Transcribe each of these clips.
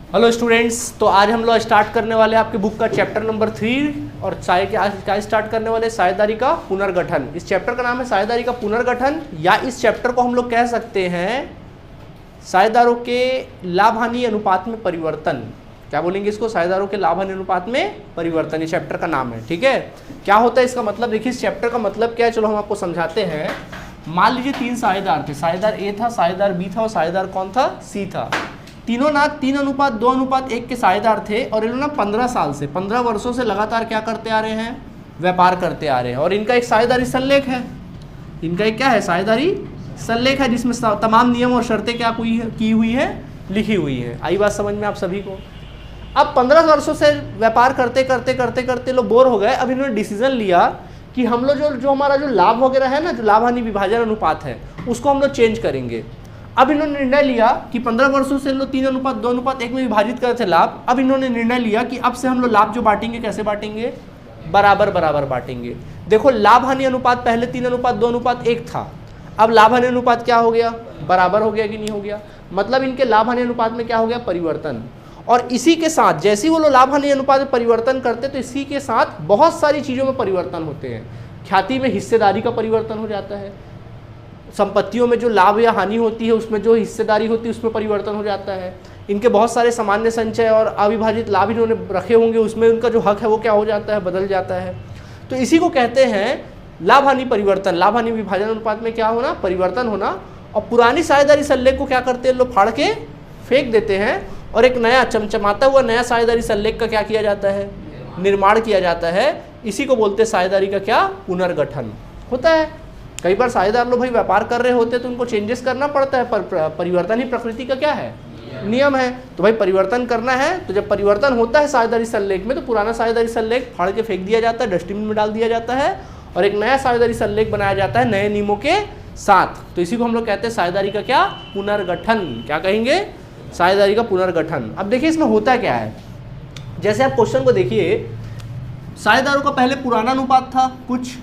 Hello students, तो आज हम लोग स्टार्ट करने वाले हैं आपके बुक का चैप्टर नंबर 3 और क्या स्टार्ट करने वाले साझेदारी का पुनर्गठन। इस चैप्टर का नाम है साझेदारी का पुनर्गठन, या इस चैप्टर को हम लोग कह सकते हैं साझेदारों के लाभ हानि अनुपात में परिवर्तन। क्या बोलेंगे इसको? साझेदारों के लाभ हानि अनुपात में परिवर्तन, ये चैप्टर का नाम है। ठीक है, क्या होता है इसका मतलब? देखिए इस चैप्टर का मतलब क्या है, चलो हम आपको समझाते हैं। मान लीजिए 3 साझेदार थे, साझेदार ए था, साझेदार बी था और साझेदार कौन था? सी था। तीनों ना 3:2:1 के साझेदार थे और इन्होंने 15 वर्षों से लगातार क्या करते आ रहे हैं? व्यापार करते आ रहे हैं। और इनका एक साझेदारी सल्लेख है। इनका एक क्या है? साझेदारी सल्लेख है, जिसमें तमाम नियम और शर्तें क्या की हुई है? लिखी हुई है। आई बात समझ में आप सभी को? अब 15 वर्षों से व्यापार करते करते करते करते लोग बोर हो गए। अब इन्होंने डिसीजन लिया कि हम लोग जो हमारा जो लाभ वगैरह है ना, जो लाभ हानि विभाजन अनुपात है, उसको हम लोग चेंज करेंगे। अब इन्होंने निर्णय लिया कि 15 वर्षों से लोग 3:2:1 में विभाजित कर रहे थे लाभ। अब इन्होंने निर्णय लिया कि अब से हम लोग लाभ जो बांटेंगे कैसे बांटेंगे? बराबर बराबर बांटेंगे। देखो लाभ हानि अनुपात पहले 3:2:1 था, अब लाभ हानि अनुपात क्या हो गया? बराबर हो गया कि नहीं हो गया? मतलब इनके लाभ हानि अनुपात में क्या हो गया? परिवर्तन। और इसी के साथ जैसे ही वो लोग लाभ हानि अनुपात में परिवर्तन करते तो इसी के साथ बहुत सारी चीज़ों में परिवर्तन होते हैं। ख्याति में हिस्सेदारी का परिवर्तन हो जाता है, संपत्तियों में जो लाभ या हानि होती है उसमें जो हिस्सेदारी होती है उसमें परिवर्तन हो जाता है। इनके बहुत सारे सामान्य संचय और अविभाजित लाभ इन्होंने रखे होंगे, उसमें उनका जो हक है वो क्या हो जाता है? बदल जाता है। तो इसी को कहते हैं लाभ हानि परिवर्तन। लाभ हानि विभाजन अनुपात में क्या होना? परिवर्तन होना। और पुरानी साझेदारी सल्लेख को क्या करते हैं लोग? फाड़ के फेंक देते हैं और एक नया चमचमाता हुआ नया साझेदारी सल्लेख का क्या किया जाता है? निर्माण किया जाता है। इसी को बोलते हैं साझेदारी का क्या? पुनर्गठन होता है। कई बार साझेदार लोग भाई व्यापार कर रहे होते हैं तो उनको चेंजेस करना पड़ता है, पर परिवर्तन ही प्रकृति का क्या है? नियम है। तो भाई परिवर्तन करना है तो जब परिवर्तन होता है साझेदारी सल्लेख में, तो पुराना साझेदारी सल्लेख फाड़ के फेंक दिया जाता है, डस्टबिन में डाल दिया जाता है और एक नया साझेदारी सल्लेख बनाया जाता है नए नियमों के साथ। तो इसी को हम लोग कहते हैं साझेदारी का क्या? पुनर्गठन। क्या कहेंगे? साझेदारी का पुनर्गठन। अब देखिए इसमें होता क्या है, जैसे आप क्वेश्चन को देखिए, साझेदारों का पहले पुराना अनुपात था, कुछ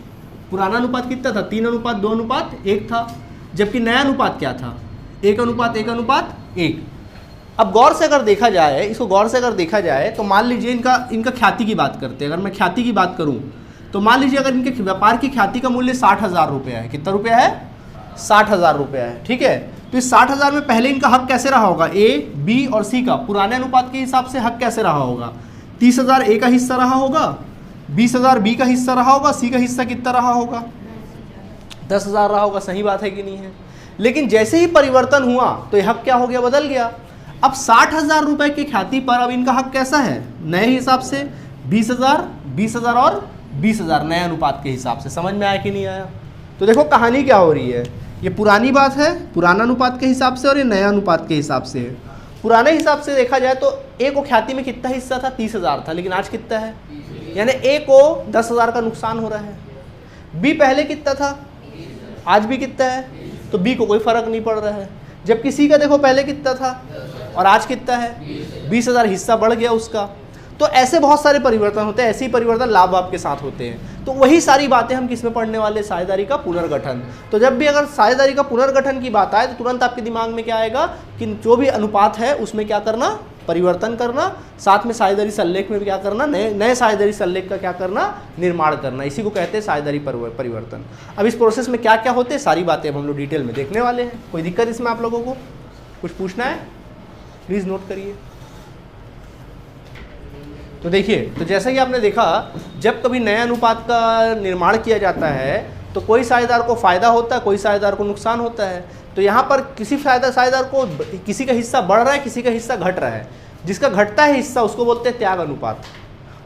पुराना अनुपात कितना था? 3:2:1 था, जबकि नया अनुपात क्या था? 1:1:1। अब गौर से अगर देखा जाए, इसको गौर से अगर देखा जाए तो मान लीजिए इनका ख्याति की बात करते हैं। अगर मैं ख्याति की बात करूं तो मान लीजिए अगर इनके व्यापार की ख्याति का मूल्य 60,000 रुपया है। कितना रुपया है? 60,000 रुपया है। ठीक है, तो इस 60,000 में पहले इनका हक कैसे रहा होगा? ए, बी और सी का पुराने अनुपात के हिसाब से हक कैसे रहा होगा? 30,000 ए का हिस्सा रहा होगा, 20,000 बी का हिस्सा रहा होगा, सी का हिस्सा कितना रहा होगा? 10,000 रहा होगा। सही बात है कि नहीं है? लेकिन जैसे ही परिवर्तन हुआ तो यह हक क्या हो गया? बदल गया। अब 60,000 रुपए की ख्याति पर अब इनका हक कैसा है? नए हिसाब से 20,000, 20,000 और 20,000 नए अनुपात के हिसाब से। समझ में आया कि नहीं आया? तो देखो कहानी क्या हो रही है, ये पुरानी बात है पुराना अनुपात के हिसाब से और ये नया अनुपात के हिसाब से है। पुराने हिसाब से देखा जाए तो ए को ख्याति में कितना हिस्सा था? 30,000 था, लेकिन आज कितना है? यानी ए को 10,000 का नुकसान हो रहा है। बी पहले कितना था? आज भी कितना है? तो बी को कोई फर्क नहीं पड़ रहा है। जबकि सी का देखो पहले कितना था और आज कितना है? 20,000 हिस्सा बढ़ गया उसका। तो ऐसे बहुत सारे परिवर्तन होते हैं, ऐसे ही परिवर्तन लाभ आपके साथ होते हैं। तो वही सारी बातें हम किस में पढ़ने वाले? साझेदारी का पुनर्गठन। तो जब भी अगर साझेदारी का पुनर्गठन की बात आए तो तुरंत आपके दिमाग में क्या आएगा कि जो भी अनुपात है उसमें क्या करना? परिवर्तन करना। साथ में साझेदारी सल्लेख में भी क्या करना? नए साझेदारी सल्लेख का क्या करना? निर्माण करना। इसी को कहते हैं साझेदारी परिवर्तन। अब इस प्रोसेस में क्या क्या होते हैं सारी बातें अब हम लोग डिटेल में देखने वाले हैं। कोई दिक्कत इसमें आप लोगों को? कुछ पूछना है? प्लीज़ नोट करिए। तो देखिए, तो जैसा कि आपने देखा, जब कभी नए अनुपात का निर्माण किया जाता है तो कोई साझेदार को फ़ायदा होता है, कोई साझेदार को नुकसान होता है। तो यहाँ पर किसी साझेदार को किसी का हिस्सा बढ़ रहा है, किसी का हिस्सा घट रहा है। जिसका घटता है हिस्सा उसको बोलते हैं त्याग अनुपात,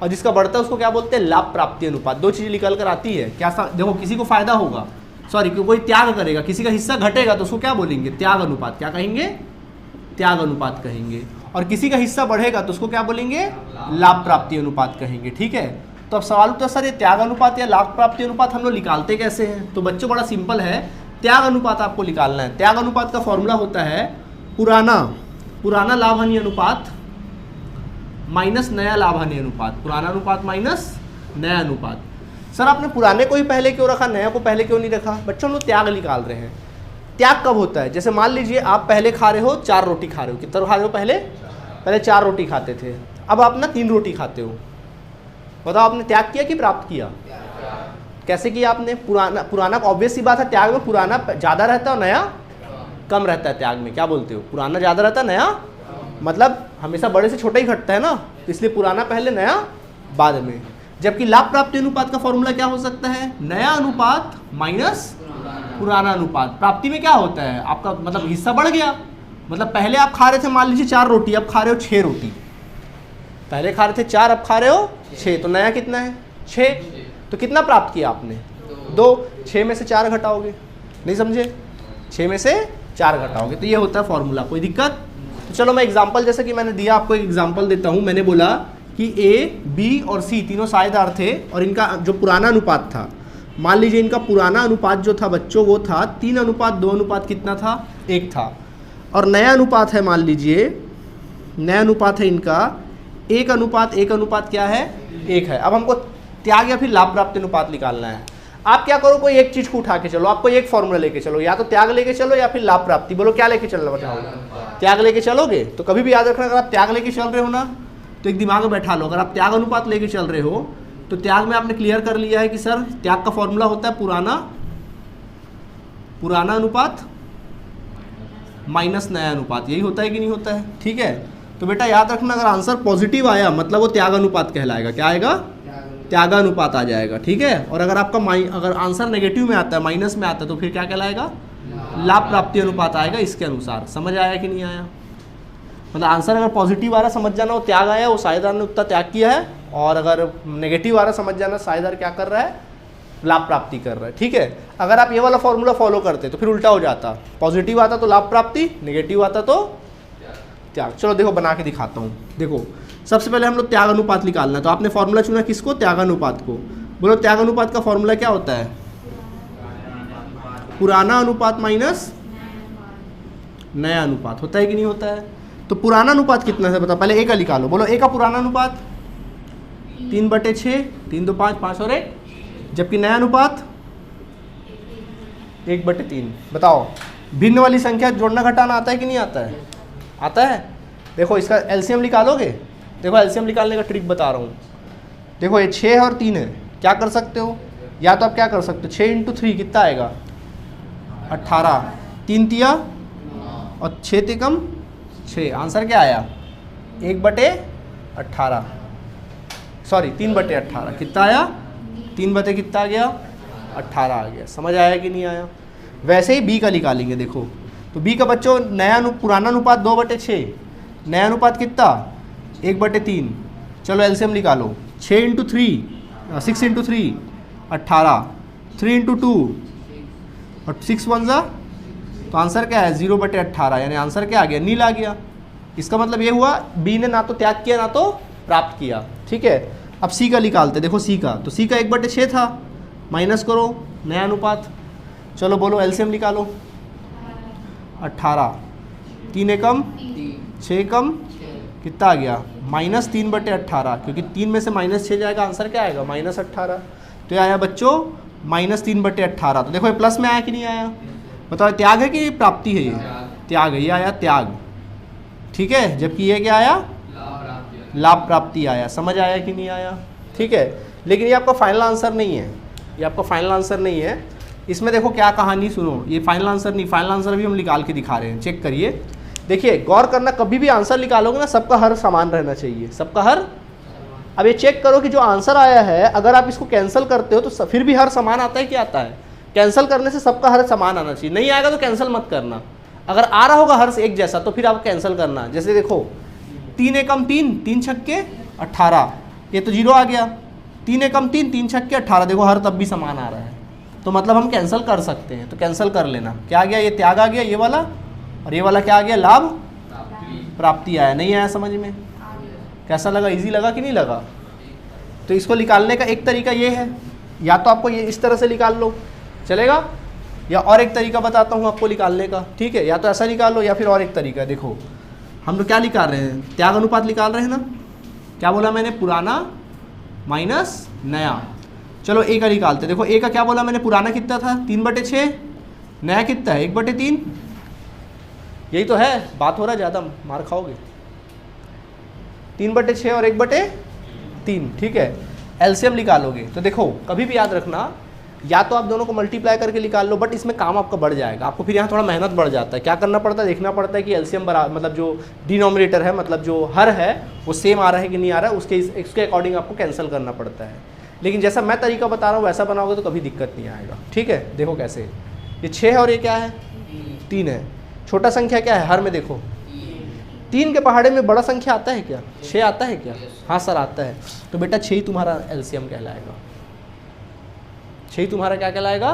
और जिसका बढ़ता है उसको क्या बोलते हैं? लाभ प्राप्ति अनुपात। दो चीज़ें निकल कर आती है। क्या देखो, किसी को फायदा होगा, सॉरी कोई त्याग करेगा, किसी का हिस्सा घटेगा तो उसको क्या बोलेंगे? त्याग अनुपात। क्या कहेंगे? त्याग अनुपात कहेंगे। और किसी का हिस्सा बढ़ेगा तो उसको क्या बोलेंगे? लाभ प्राप्ति अनुपात कहेंगे। ठीक है, तो अब सवाल उठता है सर ये त्याग अनुपात या लाभ प्राप्ति अनुपात हम लोग निकालते कैसे हैं? तो बच्चों बड़ा सिंपल है, त्याग अनुपात आपको निकालना है। त्याग अनुपात का फॉर्मूला होता है पुराना लाभ हानि अनुपात माइनस नया लाभ हानि अनुपात। पुराना अनुपात माइनस नया अनुपात। सर आपने पुराने को ही पहले क्यों रखा, नया को पहले क्यों नहीं रखा? बच्चों हम लोग त्याग निकाल रहे हैं। त्याग कब होता है? जैसे मान लीजिए आप पहले खा रहे हो 4 रोटी खा रहे हो, कितना खा रहे हो? पहले 4 रोटी खाते थे, अब आप ना 3 रोटी खाते हो। बताओ आपने त्याग किया कि प्राप्त किया? कैसे किया आपने? पुराना ऑब्वियस सी बात है, त्याग में पुराना ज़्यादा रहता है और नया कम रहता है। त्याग में क्या बोलते हो? पुराना ज़्यादा रहता है, नया मतलब हमेशा बड़े से छोटा ही घटता है ना, तो इसलिए पुराना पहले नया बाद में। जबकि लाभ प्राप्ति अनुपात का फॉर्मूला क्या हो सकता है? नया अनुपात माइनस पुराना अनुपात। प्राप्ति में क्या होता है आपका, मतलब हिस्सा बढ़ गया, मतलब पहले आप खा रहे थे मान लीजिए 4 रोटी, अब खा रहे हो 6 रोटी। पहले खा रहे थे 4, अब खा रहे हो 6, तो नया कितना है? 6। तो कितना प्राप्त किया आपने? 2। 6 में से 4 घटाओगे, नहीं समझे? 6 में से 4 घटाओगे, तो ये होता है फॉर्मूला। कोई दिक्कत? तो चलो मैं एग्जांपल, जैसे कि मैंने दिया आपको एक एग्जांपल देता हूँ। मैंने बोला कि ए, बी और सी तीनों साझेदार थे और इनका जो पुराना अनुपात था, मान लीजिए इनका पुराना अनुपात जो था बच्चों वो था 3:2 अनुपात कितना था? 1 था। और नया अनुपात है, मान लीजिए नया अनुपात है इनका 1:1 अनुपात क्या है? 1 है। अब हमको त्याग या फिर लाभ प्राप्ति अनुपात निकालना है। आप क्या करो, कोई एक चीज को उठा के चलो, आपको एक फॉर्मूला लेके चलो, या तो त्याग लेके चलो या फिर लाभ प्राप्ति। बोलो क्या लेके चलना बताओगे? त्याग लेके चलोगे? तो कभी भी याद रखना, अगर आप त्याग लेके चल रहे हो ना, तो एक दिमाग में बैठा लो, अगर आप त्याग अनुपात लेके चल रहे हो तो त्याग में आपने क्लियर कर लिया है कि सर त्याग का फॉर्मूला होता है पुराना अनुपात माइनस नया अनुपात। यही होता है कि नहीं होता है? ठीक है, तो बेटा याद रखना, अगर आंसर पॉजिटिव आया मतलब वो त्याग अनुपात कहलाएगा। क्या आएगा? त्यागानुपात आ जाएगा। ठीक है, और अगर आपका अगर आंसर नेगेटिव में आता है, माइनस में आता है, तो फिर क्या कहलाएगा? लाभ प्राप्ति अनुपात आएगा इसके अनुसार। समझ आया कि नहीं आया? मतलब आंसर अगर पॉजिटिव आ रहा समझ जाना वो त्याग आया, वो साझेदार ने उतना त्याग किया है, और अगर नेगेटिव आ रहा समझ जाना साझेदार क्या कर रहा है? लाभ प्राप्ति कर रहा है। ठीक है, अगर आप ये वाला फॉर्मूला फॉलो करते तो फिर उल्टा हो जाता, पॉजिटिव आता तो लाभ प्राप्ति, नेगेटिव आता तो त्याग। चलो देखो बना के दिखाता हूँ। देखो सबसे पहले हम लोग त्याग अनुपात निकालना है, तो आपने फॉर्मूला चुना किसको? त्याग अनुपात को। बोलो त्याग अनुपात का फॉर्मूला क्या होता है? पुराना अनुपात माइनस नया अनुपात। होता है कि नहीं होता है? तो पुराना अनुपात कितना है बताओ? पहले ए का निकालो। बोलो ए का पुराना अनुपात 3/6, 3 2 5, 5 और 1। जबकि नया अनुपात 1/3। बताओ भिन्न वाली संख्या जोड़ना घटाना आता है कि नहीं आता है? आता है। देखो इसका एलसीएम निकालोगे। देखो एलसीएम निकालने का ट्रिक बता रहा हूँ। देखो ये 6 और 3 है, क्या कर सकते हो? या तो आप क्या कर सकते हो, 6 × 3 कितना आएगा? 18। 3 तिया और 6 तिकम 6। आंसर क्या आया? 1/18। सॉरी 3/18। कितना आया? 3 कितना आ गया? 18 आ गया। समझ आया कि नहीं आया? वैसे ही बी का निकालेंगे। देखो तो बी का बच्चों नया पुराना अनुपात 2/6, नया अनुपात कितना? 1/3। चलो एलसीएम निकालो। 6 × 3 6 × 3 18, 3 × 2 और 6 1 जा, तो आंसर क्या है? 0/18। यानी आंसर क्या आ गया? नील आ गया। इसका मतलब ये हुआ बी ने ना तो त्याग किया ना तो प्राप्त किया। ठीक है, अब सी का निकालते। देखो सी का, तो सी का 1/6 था, माइनस करो नया अनुपात। चलो बोलो एलसीएम निकालो। 18, 3 एकम 6 एकम कितना आ गया? -3/18, क्योंकि 3 में से -6 जाएगा, आंसर क्या आएगा? -18। तो ये आया बच्चों -3/18। तो देखो ये प्लस में आया कि नहीं आया? बताओ त्याग है कि प्राप्ति है? ये त्याग है, ये आया त्याग। ठीक है, जबकि ये क्या आया? लाभ प्राप्ति आया। समझ आया कि नहीं आया? ठीक है, लेकिन ये आपका फाइनल आंसर नहीं है। ये आपका फाइनल आंसर नहीं है। इसमें देखो क्या कहानी, सुनो, ये फाइनल आंसर नहीं, फाइनल आंसर भी हम निकाल के दिखा रहे हैं। चेक करिए, देखिए गौर करना, कभी भी आंसर निकालोगे ना सबका हर समान रहना चाहिए, सबका हर। अब ये चेक करो कि जो आंसर आया है अगर आप इसको कैंसिल करते हो तो फिर भी हर समान आता है कि आता है? कैंसिल करने से सबका हर समान आना चाहिए। नहीं आएगा तो कैंसिल मत करना। अगर आ रहा होगा हर एक जैसा तो फिर आप कैंसिल करना। जैसे देखो 3 एकम 3, 3 छक्के 18, ये तो 0 आ गया। 3 एकम 3, 3 छक्के 18, देखो हर तब भी समान आ रहा है, तो मतलब हम कैंसिल कर सकते हैं। तो कैंसिल कर लेना। क्या आ गया? ये त्याग आ गया ये वाला, और ये वाला क्या आ गया? लाभ प्राप्ति आया। नहीं आया समझ में? कैसा लगा? इजी लगा कि नहीं लगा? तो इसको निकालने का एक तरीका ये है, या तो आपको ये इस तरह से निकाल लो, चलेगा, या और एक तरीका बताता हूँ आपको निकालने का। ठीक है, या तो ऐसा निकाल लो या फिर और एक तरीका। देखो हम लोग क्या निकाल रहे हैं? त्याग अनुपात निकाल रहे हैं ना। क्या बोला मैंने? पुराना माइनस नया। चलो ए का निकालते। देखो ए का क्या बोला मैंने? पुराना कितना था? 3/6, नया कितना है? 1/3। यही तो है, बात हो रहा है, ज़्यादा मार खाओगे। 3/6 और 1/3, ठीक है। एलसीएम निकालोगे तो देखो कभी भी याद रखना, या तो आप दोनों को मल्टीप्लाई करके निकाल लो, बट इसमें काम आपका बढ़ जाएगा, आपको फिर यहाँ थोड़ा मेहनत बढ़ जाता है। क्या करना पड़ता है, देखना पड़ता है कि एलसीएम बराबर, मतलब जो डिनोमिनेटर है, मतलब जो हर है वो सेम आ रहा है कि नहीं आ रहा है, उसके अकॉर्डिंग आपको कैंसिल करना पड़ता है। लेकिन जैसा मैं तरीका बता रहा हूँ वैसा बनाओगे तो कभी दिक्कत नहीं आएगा, ठीक है। देखो कैसे, ये 6 है और ये क्या है, 3 है। छोटा संख्या क्या है, हर में देखो 3 के पहाड़े में बड़ा संख्या आता है क्या, 6 आता है क्या? हाँ सर आता है। तो बेटा 6 ही तुम्हारा एलसीएम कहलाएगा, 6 ही तुम्हारा क्या कहलाएगा,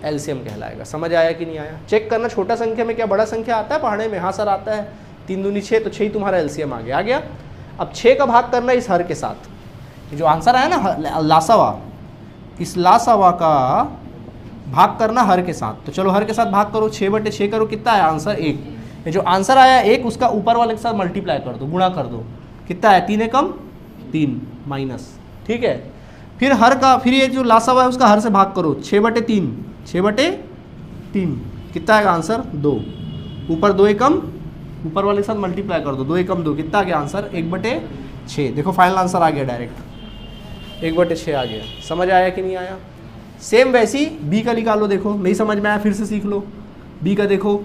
एलसीएम कहलाएगा। समझ आया कि नहीं आया? चेक करना छोटा संख्या में क्या बड़ा संख्या आता है पहाड़े में, हाँ सर आता है। 3 दूनी 6, तो 6 ही तुम्हारा एलसीएम आ गया। अब 6 का भाग करना इस हर के साथ, जो आंसर आया ना लासावा, इस लासावा का भाग करना हर के साथ। तो चलो हर के साथ भाग करो, 6/6 करो, कितना आया आंसर 1। ये जो आंसर आया 1 उसका ऊपर वाले के साथ मल्टीप्लाई कर दो, गुणा कर दो, कितना है 3 एकम 3 माइनस, ठीक है। फिर हर का, फिर ये जो लासावा है उसका हर से भाग करो, 6/3, 6/3 कितना आएगा आंसर 2, ऊपर 2 एकम, ऊपर वाले के साथ मल्टीप्लाई कर दो, 2 एकम 2, कितना आ गया आंसर 1/6। देखो फाइनल आंसर आ गया डायरेक्ट 1/6 आ गया। समझ आया कि नहीं आया? सेम वैसी बी का निकालो, देखो नहीं समझ में आया फिर से सीख लो। बी का देखो,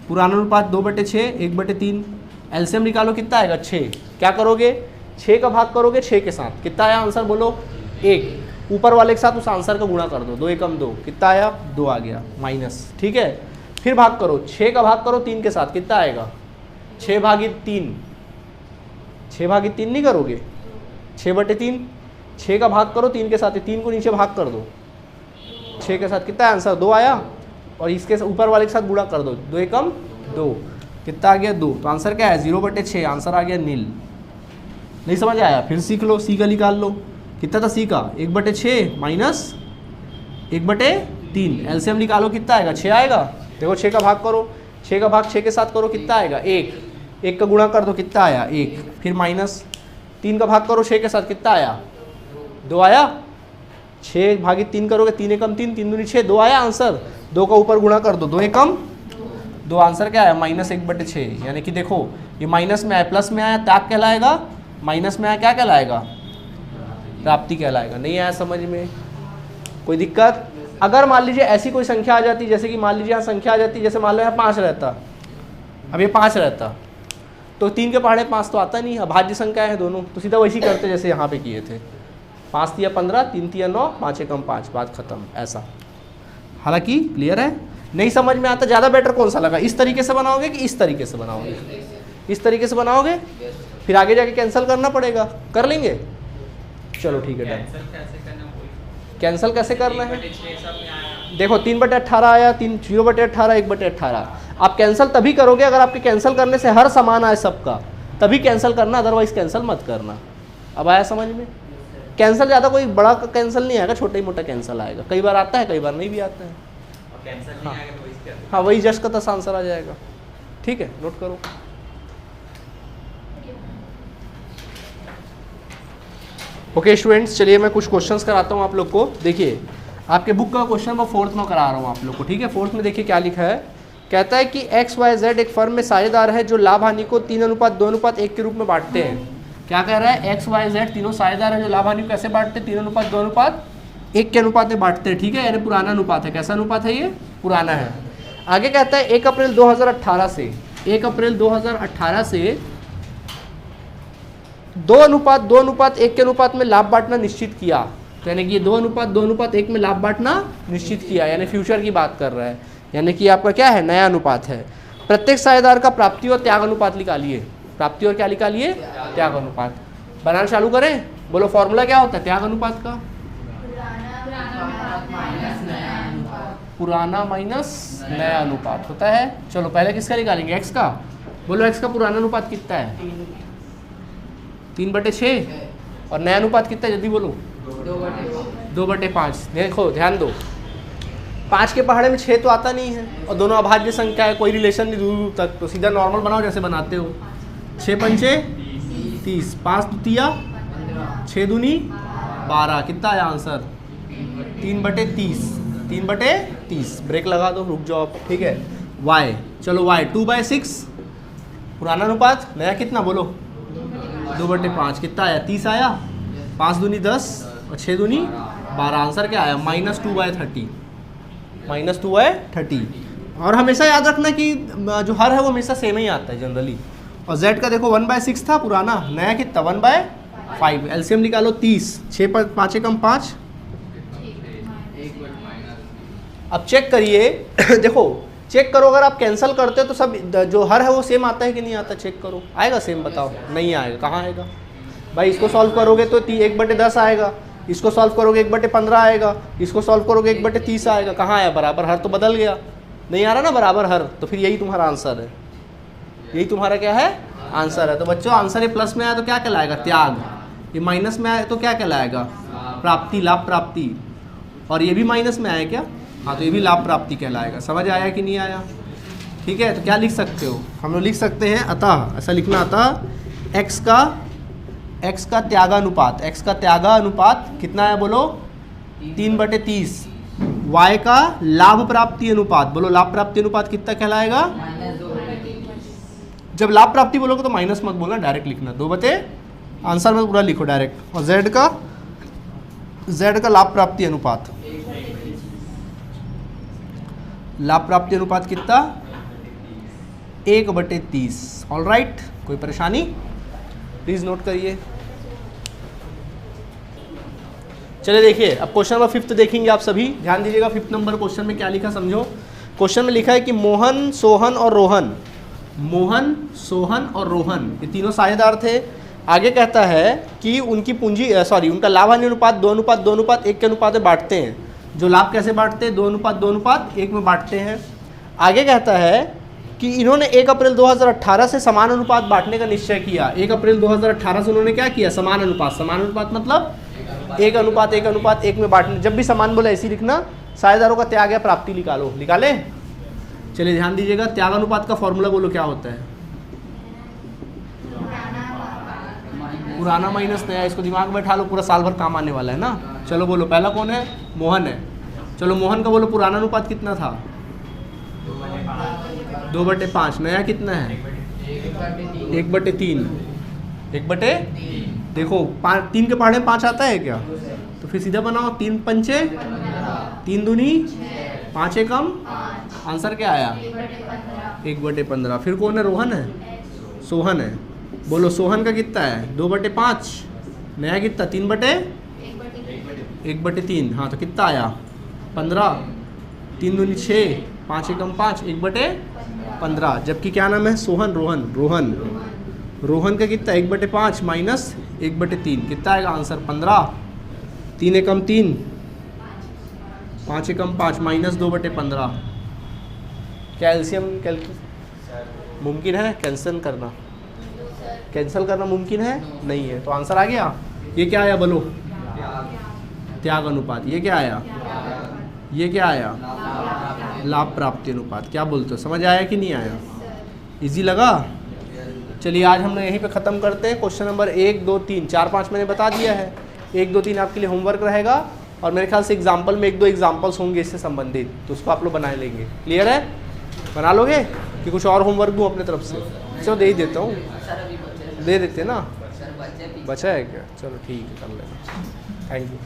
पुराना अनुपात 2/6, 1/3, एलसीएम निकालो, कितना आएगा 6। क्या करोगे, 6 का भाग करोगे 6 के साथ, कितना आया आंसर बोलो 1, ऊपर वाले के साथ उस आंसर का गुणा कर दो, 2 एकम 2, कितना आया 2 आ गया माइनस, ठीक है। फिर भाग करो, 6 का भाग करो 3 के साथ, कितना आएगा 6/3, 6/3 नहीं करोगे, 6/3, 6 का भाग करो 3 के साथ, 3 को नीचे भाग कर दो 6 के साथ, कितना आंसर 2 आया, और इसके ऊपर वाले के साथ गुणा कर दो, 2 एकम 2, कितना आ गया 2। तो आंसर क्या है 0/6, आंसर आ गया नील। नहीं समझ आया फिर सीख लो, सी का निकाल लो, कितना था सी का 1/6 माइनस 1/3, एलसीएम निकालो, कितना आएगा 6 आएगा। देखो 6 का भाग करो, 6 का भाग 6 के साथ करो, कितना आएगा 1, 1 का गुणा कर दो, कितना आया 1, फिर माइनस 3 का भाग करो 6 के साथ, कितना आया 2 आया, 6/3 करोगे 3 एकम 3, 3 दूनी 6, 2 आया आंसर। 2 का ऊपर गुणा कर दो, 2 एकम 2, आंसर क्या आया -1/6। यानी कि देखो ये माइनस में आया, प्लस में आया त्याग कहलाएगा, माइनस में आया क्या कहलाएगा, प्राप्ति कहलाएगा। नहीं आया समझ में, कोई दिक्कत? अगर मान लीजिए ऐसी कोई संख्या आ जाती, जैसे कि मान लीजिए यहाँ संख्या आ जाती, जैसे मान लो यहाँ 5 रहता, अब ये 5 रहता, तो 3 के पहाड़े 5 तो आता नहीं, अभाज्य संख्या है दोनों, तो सीधा वैसी करते जैसे यहाँ पे किए थे, 5 तिया 15, 3 तिया 9, 5 एकम 5, बात खत्म, ऐसा। हालांकि क्लियर है? नहीं समझ में आता, ज़्यादा बेटर कौन सा लगा, इस तरीके से बनाओगे कि इस तरीके से बनाओगे? इस तरीके से बनाओगे, फिर आगे जाके कैंसिल करना पड़ेगा, कर लेंगे? चलो ठीक है डन। कैंसिल कैसे करना है, देखो 3/18 आया, 0/18, 1/18। आप कैंसिल तभी करोगे अगर आपके कैंसिल करने से हर समान आए सबका, तभी कैंसिल करना, अदरवाइज कैंसिल मत करना। अब आया समझ में? कैंसिल ज़्यादा कोई बड़ा कैंसिल नहीं आएगा, छोटा ही मोटा कैंसिल आएगा, कई बार आता है कई बार नहीं भी आता है। हाँ वही जस्ट का तस आंसर आ जाएगा, ठीक है, नोट करो। ओके स्टूडेंट्स, चलिए मैं कुछ क्वेश्चंस कराता हूँ आप लोग को। देखिए आपके बुक का क्वेश्चन मैं 4th में करा रहा हूँ आप लोग को, ठीक है। 4th में देखिए क्या लिखा है, कहता है कि XYZ एक फर्म में साझेदार है जो लाभ हानि को 3:2:1 के रूप में बांटते हैं। क्या कह रहा है, XYZ तीनों साझेदार है जो लाभ हानि को कैसे बांटते हैं, 3:2:1 के अनुपात में बांटते हैं, ठीक है। यानी पुराना अनुपात है, कैसा अनुपात है ये, पुराना है। आगे कहता है 1 अप्रैल 2018 से 2:2:1 के अनुपात में लाभ बांटना निश्चित किया। तो यानी कि ये 2:2:1 में लाभ बांटना निश्चित किया, यानी फ्यूचर की बात कर रहा है, यानी कि आपका क्या है, नया अनुपात है। प्रत्येक साझेदार का प्राप्ति और त्याग अनुपात निकालिए, प्राप्ति और क्या निकालिए, त्याग अनुपात। बनाना चालू करें, बोलो फॉर्मूला क्या होता है त्याग अनुपात का, पुराना माइनस नया अनुपात होता है। चलो पहले किसका निकालेंगे, x का, बोलो x का पुराना अनुपात कितना है, 3/6, और नया अनुपात कितना है जल्दी बोलो, 2/5। देखो ध्यान दो, 5 के पहाड़े में 6 तो आता नहीं है, और दोनों अभाज्य संख्या है, कोई रिलेशन नहीं दूर दूर तक, तो सीधा नॉर्मल बनाओ जैसे बनाते हो। 6 पंचे 30, 5 दुतिया 6 दूनी 12, कितना आया आंसर 3/30, 3/30। ब्रेक लगा दो, रुक जाओ आप, ठीक है। y, चलो y 2/6 पुराना अनुपात, नया कितना बोलो 2/5 कितना आया 30 आया, 5 दूनी 10 और 6 दूनी 12। आंसर क्या आया -2/30, -2/30। और हमेशा याद रखना कि जो हर है वो हमेशा सेम ही आता है जनरली। और z का देखो 1/6 था पुराना, नया कितना 1/5। एलसीएम निकालो 30, 6 5 कम 5। अब चेक करिए देखो चेक करो, अगर आप कैंसिल करते हो तो सब जो हर है वो सेम आता है कि नहीं आता, चेक करो आएगा सेम, बताओ नहीं आएगा, कहाँ आएगा भाई। इसको सॉल्व करोगे तो 1/10 आएगा, इसको सॉल्व करोगे 1/15 आएगा, इसको सॉल्व करोगे 1/30 आएगा, कहाँ आया बराबर हर, तो बदल गया, नहीं आ रहा ना बराबर हर, तो फिर यही तुम्हारा आंसर है, यही तुम्हारा क्या है आंसर है। तो बच्चों आंसर ये प्लस में आया तो क्या कहलाएगा त्याग, ये माइनस में आया तो क्या कहलाएगा प्राप्ति, लाभ प्राप्ति। और ये भी माइनस में आया क्या, हाँ तो ये भी लाभ प्राप्ति कहलाएगा। समझ आया कि नहीं आया, ठीक है। तो क्या लिख सकते हो, हम लोग लिख सकते हैं अतः, ऐसा लिखना अतः x का त्यागानुपात, x का त्यागानुपात कितना है बोलो 3/30। y का लाभ प्राप्ति अनुपात, बोलो लाभ प्राप्ति अनुपात कितना कहलाएगा, जब लाभ प्राप्ति बोलोगे तो माइनस मत बोलना, डायरेक्ट लिखना 2/, आंसर में पूरा लिखो डायरेक्ट। और z का लाभ प्राप्ति अनुपात, लाभ प्राप्ति अनुपात कितना 1/30। ऑल राइट, कोई परेशानी प्लीज नोट करिए। चलिए देखिए अब क्वेश्चन नंबर 5 देखेंगे आप सभी, ध्यान दीजिएगा। 5 नंबर क्वेश्चन में क्या लिखा समझो। क्वेश्चन में लिखा है कि मोहन सोहन और रोहन, मोहन सोहन और रोहन ये तीनों साझेदार थे। आगे कहता है कि उनकी पूंजी उनका लाभ हानि अनुपात 2:1 के अनुपात में बांटते हैं। जो लाभ कैसे बांटते हैं 2:1 में बांटते हैं। आगे कहता है कि इन्होंने 1 अप्रैल 2018 से समान अनुपात बांटने का निश्चय किया। 1 अप्रैल 2018 से उन्होंने क्या किया, समान अनुपात मतलब 1:1 में बांटने। जब भी समान बोले ऐसे ही लिखना, साझेदारों का त्याग या प्राप्ति निकालो, निकाले। चलिए ध्यान दीजिएगा, त्याग अनुपात का फॉर्मूला बोलो क्या होता है, पुराना माइनस नया। इसको दिमाग में बैठा लो, पूरा साल भर काम आने वाला है ना। चलो बोलो पहला कौन है, मोहन है। चलो मोहन का बोलो पुराना अनुपात कितना था 2/5, नया कितना है 1/3। 1/, देखो 3 के पहाड़े 5 आता है क्या, तो फिर सीधा बनाओ 3 पंचे 3 दूनी 5 एकम, आंसर क्या आया 1/15। फिर कौन है, रोहन है, सोहन है। बोलो सोहन का कितना है 2/5, नया कितना 3/1/3। हाँ तो कितना आया 15, 3 दूनी 6, 5 एकम 5, 1/15। जबकि क्या नाम है सोहन, रोहन का कितना 1/5 माइनस 1/3, कितना आएगा आंसर 15, 3 एकम 3, 5 एकम 5 माइनस 2/15। क्या एलसीएम मुमकिन है, कैंसिल करना मुमकिन है नहीं है, तो आंसर आ गया। ये क्या आया बोलो, त्याग अनुपात। ये क्या आया, ये क्या आया लाभ प्राप्ति अनुपात। क्या बोलते हो, समझ आया कि नहीं आया, इजी लगा। चलिए आज हम लोग यहीं पे ख़त्म करते हैं। क्वेश्चन नंबर 1 2 3 4 5 मैंने बता दिया है। 1 2 3 आपके लिए होमवर्क रहेगा, और मेरे ख्याल से एग्जाम्पल में 1-2 एग्जाम्पल्स होंगे इससे संबंधित, तो उसको आप लोग बना लेंगे। क्लियर है, बना लोगे कि कुछ और होमवर्क दूँ अपने तरफ से? चलो दे ही देता हूँ, दे देते ना, बचा है क्या, चलो ठीक है कर लेना। Thank you.